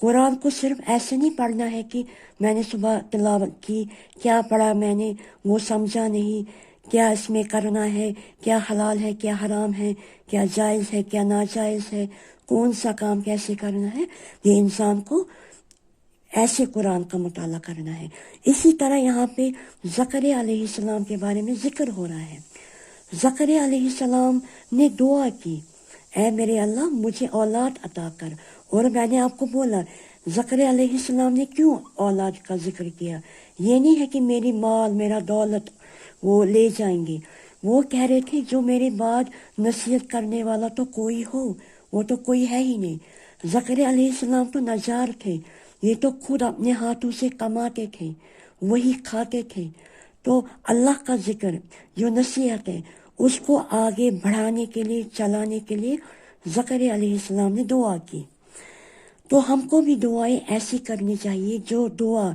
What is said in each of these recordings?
قرآن کو صرف ایسے نہیں پڑھنا ہے کہ میں نے صبح تلاوت کی، کیا پڑھا میں نے وہ سمجھا نہیں، کیا اس میں کرنا ہے، کیا حلال ہے کیا حرام ہے، کیا جائز ہے کیا ناجائز ہے، کون سا کام کیسے کرنا ہے۔ یہ انسان کو ایسے قرآن کا مطالعہ کرنا ہے۔ اسی طرح یہاں پہ زکریا علیہ السلام کے بارے میں ذکر ہو رہا ہے۔ زکریا علیہ السلام نے دعا کی، اے میرے اللہ مجھے اولاد عطا کر۔ اور میں نے آپ کو بولا زکریا علیہ السلام نے کیوں اولاد کا ذکر کیا۔ یہ نہیں ہے کہ میری مال میرا دولت وہ لے جائیں گے، وہ کہہ رہے تھے جو میرے بعد نصیحت کرنے والا تو کوئی ہو، وہ تو کوئی ہے ہی نہیں۔ زکریا علیہ السلام تو نجار تھے، یہ تو خود اپنے ہاتھوں سے کماتے تھے، وہی کھاتے تھے۔ تو اللہ کا ذکر جو نصیحت ہے اس کو آگے بڑھانے کے لیے چلانے کے لیے زکریا علیہ السلام نے دعا کی۔ تو ہم کو بھی دعائیں ایسی کرنی چاہیے جو دعا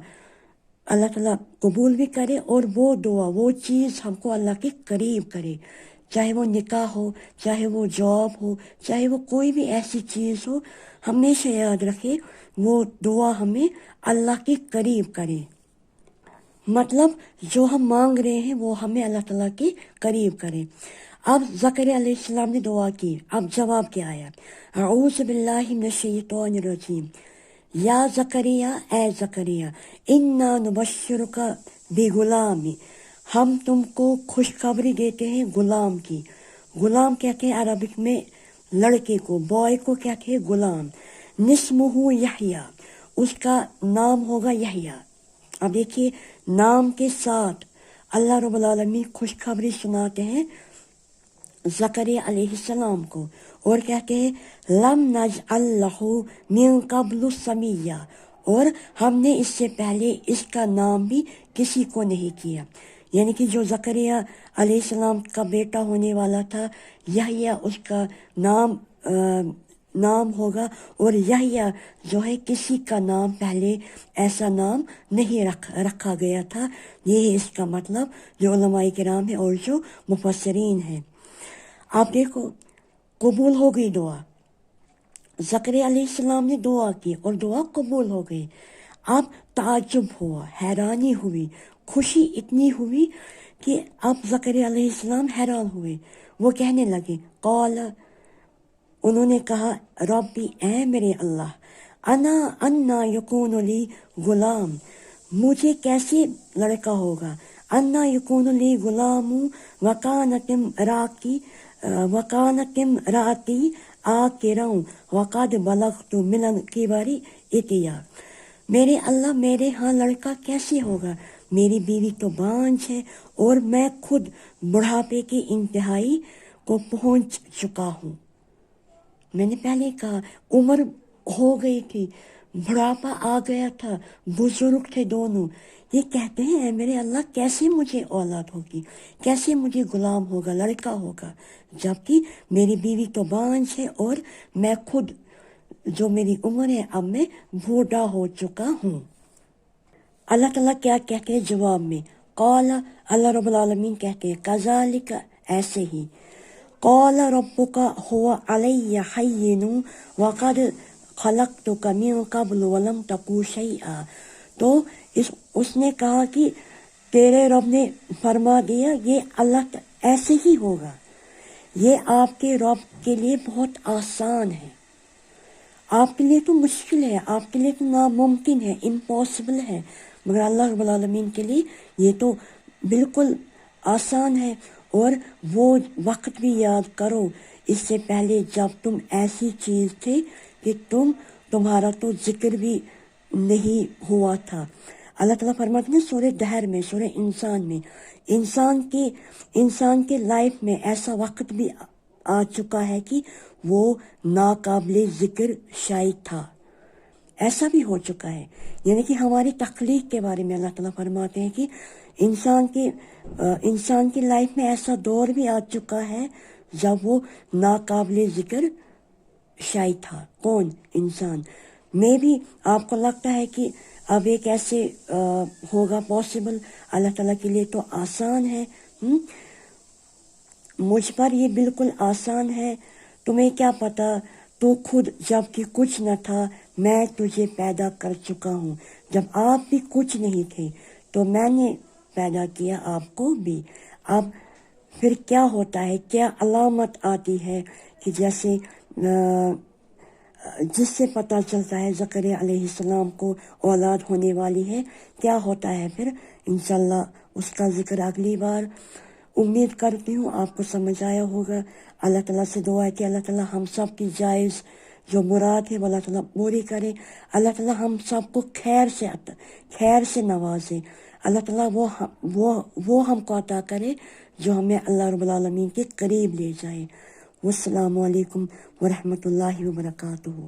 اللہ تعالیٰ قبول بھی کرے، اور وہ دعا وہ چیز ہم کو اللہ کے قریب کرے، چاہے وہ نکاح ہو، چاہے وہ جاب ہو، چاہے وہ کوئی بھی ایسی چیز ہو، ہمیشہ یاد رکھے وہ دعا ہمیں اللہ کے قریب کرے۔ مطلب جو ہم مانگ رہے ہیں وہ ہمیں اللہ تعالیٰ کے قریب کرے۔ اب زکریا علیہ السلام نے دعا کی، اب جواب کیا آیا؟ اعوذ باللہ من الشیطان الرجیم، یا زکریا اے زکریا انا نبشرک بغلام، ہم تم کو خوشخبری دیتے ہیں غلام کی۔ غلام کہتے ہیں عربک میں لڑکے کو، بوائے کو کہتے ہیں غلام۔ نسمہ یحییٰ، اس کا نام ہوگا یحییٰ۔ اب دیکھیے نام کے ساتھ اللہ رب العالمین خوشخبری سناتے ہیں زکریا علیہ السلام کو، اور کہتے ہیں لم نجعل لہ من قبل سمیہ، اور ہم نے اس سے پہلے اس کا نام بھی کسی کو نہیں کیا۔ یعنی کہ جو زکریا علیہ السلام کا بیٹا ہونے والا تھا یحییٰ، اس کا نام ہوگا، اور یحییٰ جو ہے کسی کا نام پہلے ایسا نام نہیں رکھا گیا تھا۔ یہ ہے اس کا مطلب جو علماء کرام ہیں اور جو مفسرین ہیں۔ آپ دیکھو قبول ہو گئی دعا، زکریا علیہ السلام نے دعا کی اور دعا قبول ہو گئی۔ اب تعجب ہوا، حیرانی ہوئی، خوشی اتنی ہوئی کہ اب زکریا علیہ السلام حیران ہوئے۔ وہ کہنے لگے قال، انہوں نے کہا ربی اے میرے اللہ، انا یکون لی غلام، مجھے کیسے لڑکا ہوگا، انا یکون لی غلام وکانت امراتی عاقرا وقد بلغت من الکبر عتیا۔ میرے اللہ میرے ہاں لڑکا کیسے ہوگا، میری بیوی تو بانجھ ہے اور میں خود بڑھاپے کی انتہائی کو پہنچ چکا ہوں۔ میں نے پہلے کہا عمر ہو گئی تھی، بڑھاپا آ گیا تھا، بزرگ تھے دونوں۔ یہ کہتے ہیں اے میرے اللہ کیسے مجھے اولاد ہوگی، کیسے مجھے غلام ہوگا، لڑکا ہوگا، جبکہ میری بیوی تو بانجھ ہے اور میں خود جو میری عمر ہے اب میں بوڑھا ہو چکا ہوں۔ اللہ تعالیٰ کیا کہتے ہیں جواب میں؟ قال، اللہ رب العالمین کہتے ہیں کذالک، ایسے ہی، قال ربک هو علی حین وقد خلقتک من قبل ولم تک شیئا۔ تو اس نے کہا کہ تیرے رب نے فرما دیا یہ اللہ ایسے ہی ہوگا، یہ آپ کے رب کے لیے بہت آسان ہے، آپ کے لیے تو مشکل ہے، آپ کے لیے تو ناممکن ہے، امپاسبل ہے، مگر اللہ رب العالمین کے لیے یہ تو بالکل آسان ہے۔ اور وہ وقت بھی یاد کرو اس سے پہلے جب تم ایسی چیز تھے کہ تمہارا تو ذکر بھی نہیں ہوا تھا۔ اللہ تعالیٰ فرماتے ہیں سورہ دہر میں، سورہ انسان میں، انسان کے لائف میں ایسا وقت بھی آ چکا ہے کہ وہ ناقابل ذکر شاید تھا، ایسا بھی ہو چکا ہے۔ یعنی کہ ہماری تخلیق کے بارے میں اللہ تعالیٰ فرماتے ہیں کہ انسان کی لائف میں ایسا دور بھی آ چکا ہے جب وہ ناقابل ذکر شاید تھا۔ کون؟ انسان میں بھی آپ کو لگتا ہے کہ اب ایک ایسے ہوگا پاسبل، اللہ تعالیٰ کے لیے تو آسان ہے، مجھ پر یہ بالکل آسان ہے، تمہیں کیا پتا تو خود جب کہ کچھ نہ تھا میں تجھے پیدا کر چکا ہوں. جب آپ بھی کچھ نہیں تھے تو میں نے پیدا کیا آپ کو بھی. اب پھر کیا ہوتا ہے, کیا علامت آتی ہے کہ جیسے جس سے پتہ چلتا ہے زکریا علیہ السلام کو اولاد ہونے والی ہے. کیا ہوتا ہے پھر انشاءاللہ اس کا ذکر اگلی بار. امید کرتی ہوں آپ کو سمجھ آیا ہوگا. اللہ تعالیٰ سے دعا ہے کہ اللہ تعالیٰ ہم سب کی جائز جو مراد ہے وہ اللہ تعالیٰ پوری کرے. اللہ تعالیٰ ہم سب کو خیر سے نوازے. اللہ تعالیٰ وہ ہم کو عطا کرے جو ہمیں اللہ رب العالمین کے قریب لے جائے. والسلام علیکم ورحمۃ اللہ وبرکاتہ.